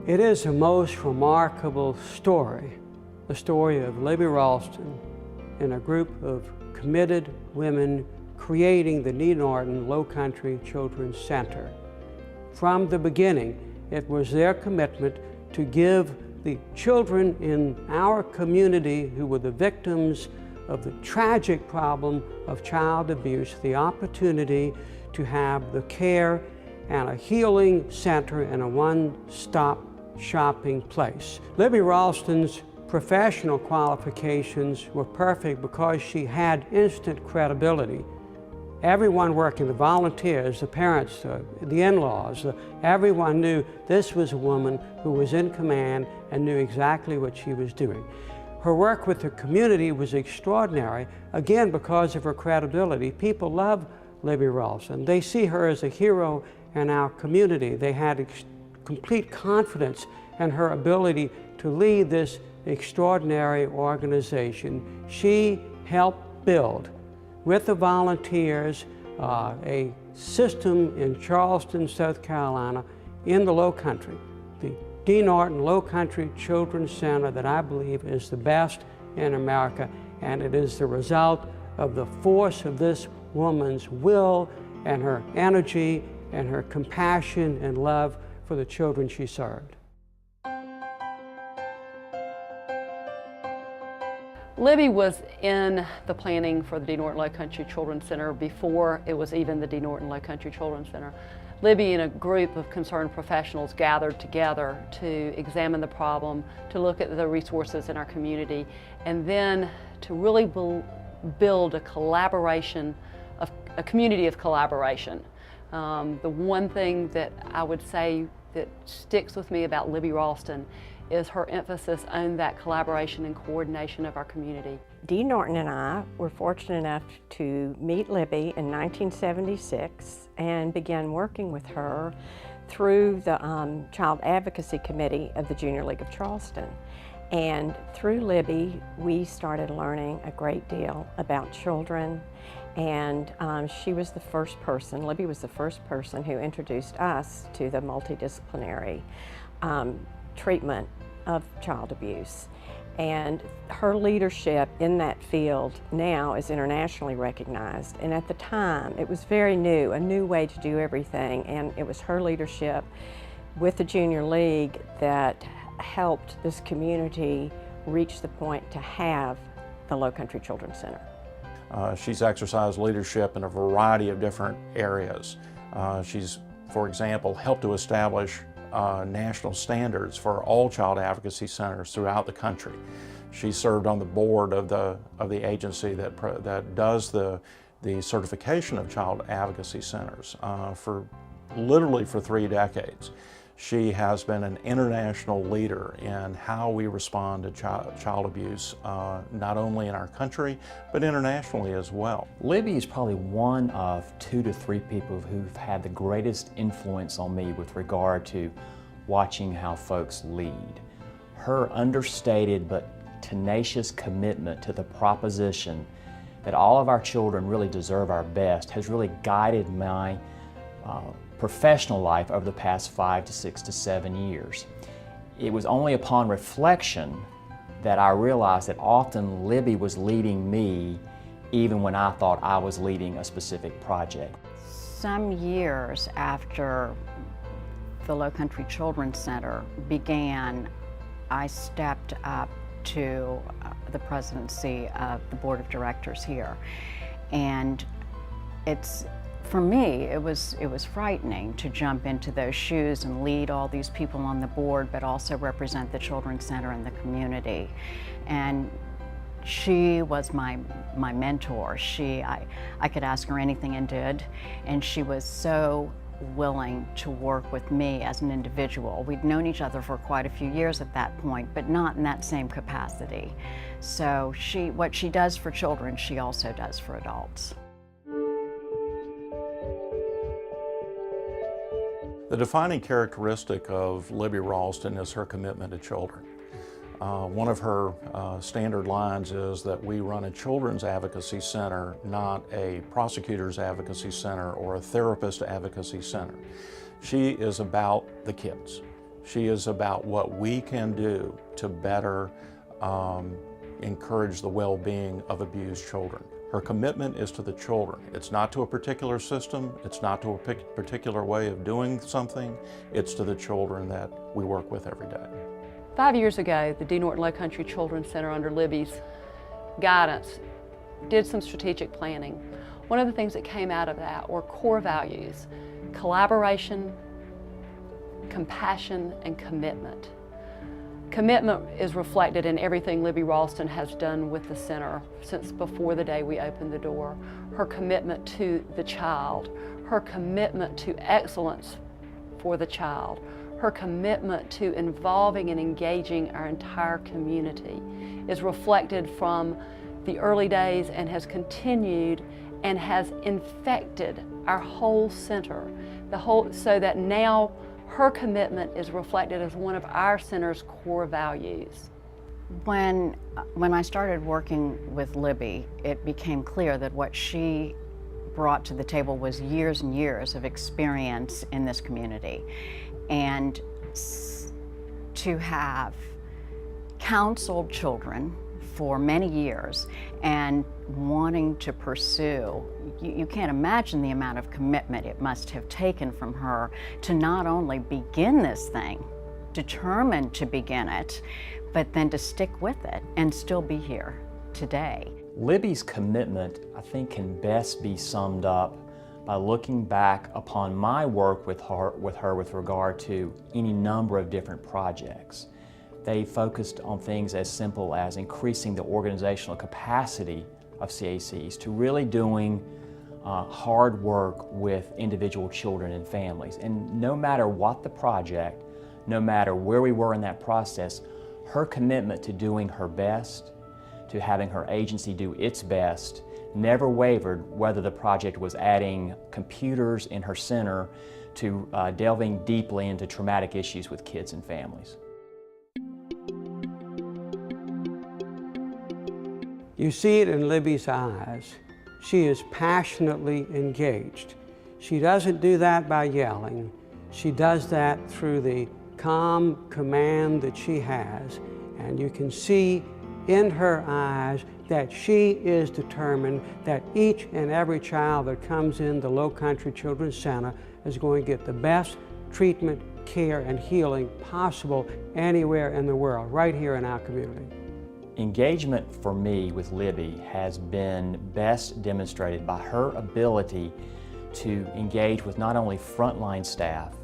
It is a most remarkable story, the story of Libby Ralston and a group of committed women creating the Norton Lowcountry Children's Center. From the beginning, it was their commitment to give the children in our community who were the victims of the tragic problem of child abuse the opportunity to have the care and a healing center and a one-stop shopping place. Libby Ralston's professional qualifications were perfect because she had instant credibility. Everyone working, the volunteers, the parents, the in-laws, everyone knew this was a woman who was in command and knew exactly what she was doing. Her work with the community was extraordinary, again because of her credibility. People love Libby Ralston. They see her as a hero in our community. They had complete confidence in her ability to lead this extraordinary organization. She helped build, with the volunteers, a system in Charleston, South Carolina, in the Lowcountry, the Norton Lowcountry Children's Center that I believe is the best in America, and it is the result of the force of this woman's will and her energy and her compassion and love for the children she served. Libby was in the planning for the Norton Lowcountry Children's Center before it was even the Norton Lowcountry Children's Center. Libby and a group of concerned professionals gathered together to examine the problem, to look at the resources in our community, and then to really build a collaboration, a community of collaboration. The one thing that I would say that sticks with me about Libby Ralston is her emphasis on that collaboration and coordination of our community. Dee Norton and I were fortunate enough to meet Libby in 1976 and began working with her through the Child Advocacy Committee of the Junior League of Charleston. And through Libby, we started learning a great deal about children, and she was the first person, Libby was the first person who introduced us to the multidisciplinary treatment of child abuse. And her leadership in that field now is internationally recognized. And at the time, it was very new, a new way to do everything. And it was her leadership with the Junior League that helped this community reach the point to have the Lowcountry Children's Center. She's exercised leadership in a variety of different areas. She's, for example, helped to establish national standards for all child advocacy centers throughout the country. She served on the board of the agency that does the certification of child advocacy centers literally for 3 decades. She has been an international leader in how we respond to child abuse, not only in our country, but internationally as well. Libby is probably one of 2 to 3 people who've had the greatest influence on me with regard to watching how folks lead. Her understated but tenacious commitment to the proposition that all of our children really deserve our best has really guided my professional life over the past 5 to 6 to 7 years. It was only upon reflection that I realized that often Libby was leading me even when I thought I was leading a specific project. Some years after the Lowcountry Children's Center began, I stepped up to the presidency of the board of directors here. And for me, it was frightening to jump into those shoes and lead all these people on the board, but also represent the Children's Center in the community. And she was my mentor. I could ask her anything and did, and she was so willing to work with me as an individual. We'd known each other for quite a few years at that point, but not in that same capacity. So what she does for children, she also does for adults. The defining characteristic of Libby Ralston is her commitment to children. One of her standard lines is that we run a children's advocacy center, not a prosecutor's advocacy center or a therapist advocacy center. She is about the kids. She is about what we can do to better encourage the well-being of abused children. Her commitment is to the children. It's not to a particular system, it's not to a particular way of doing something, it's to the children that we work with every day. 5 years ago, the Norton Lowcountry Children's Center, under Libby's guidance, did some strategic planning. One of the things that came out of that were core values: collaboration, compassion, and commitment. Commitment is reflected in everything Libby Ralston has done with the center since before the day we opened the door. Her commitment to the child, her commitment to excellence for the child, her commitment to involving and engaging our entire community is reflected from the early days and has continued and has infected our whole center, so that now her commitment is reflected as one of our center's core values. When I started working with Libby, it became clear that what she brought to the table was years and years of experience in this community. And to have counseled children for many years and wanting to pursue, you can't imagine the amount of commitment it must have taken from her to not only begin this thing, determined to begin it, but then to stick with it and still be here today. Libby's commitment, I think, can best be summed up by looking back upon my work with her with regard to any number of different projects. They focused on things as simple as increasing the organizational capacity of CACs to really doing hard work with individual children and families. And no matter what the project, no matter where we were in that process, her commitment to doing her best, to having her agency do its best, never wavered, whether the project was adding computers in her center to delving deeply into traumatic issues with kids and families. You see it in Libby's eyes. She is passionately engaged. She doesn't do that by yelling. She does that through the calm command that she has, and you can see in her eyes that she is determined that each and every child that comes in the Lowcountry Children's Center is going to get the best treatment, care, and healing possible anywhere in the world, right here in our community. Engagement for me with Libby has been best demonstrated by her ability to engage with not only frontline staff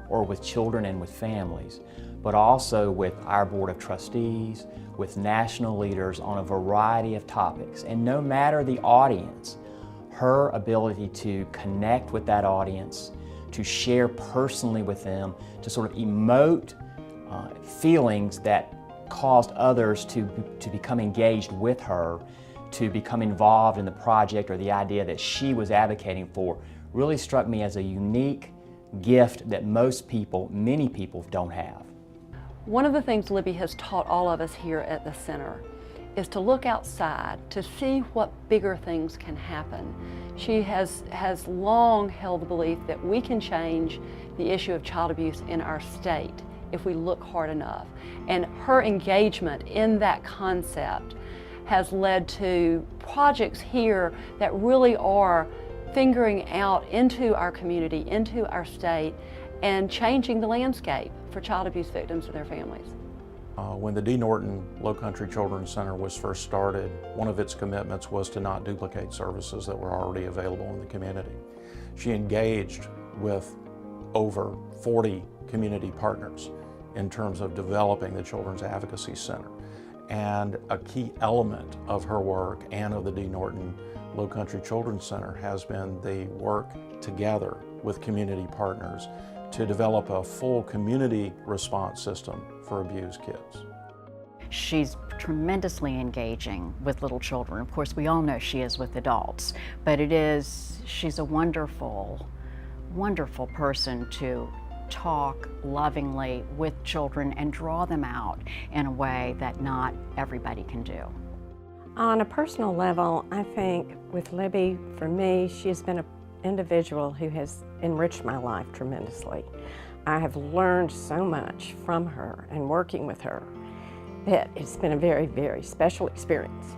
or with children and with families, but also with our Board of Trustees, with national leaders on a variety of topics. And no matter the audience, her ability to connect with that audience, to share personally with them, to sort of emote feelings that caused others to become engaged with her, to become involved in the project or the idea that she was advocating for, really struck me as a unique gift that most people, many people, don't have. One of the things Libby has taught all of us here at the center is to look outside, to see what bigger things can happen. She has long held the belief that we can change the issue of child abuse in our state if we look hard enough. And her engagement in that concept has led to projects here that really are figuring out into our community, into our state, and changing the landscape for child abuse victims and their families. When the Norton Lowcountry Children's Center was first started, one of its commitments was to not duplicate services that were already available in the community. She engaged with over 40 community partners in terms of developing the Children's Advocacy Center. And a key element of her work and of the Norton Lowcountry Children's Center has been the work together with community partners to develop a full community response system for abused kids. She's tremendously engaging with little children. Of course, we all know she is with adults, but she's a wonderful, wonderful person to talk lovingly with children and draw them out in a way that not everybody can do. On a personal level, I think with Libby, for me, she has been an individual who has enriched my life tremendously. I have learned so much from her and working with her that it's been a very, very special experience.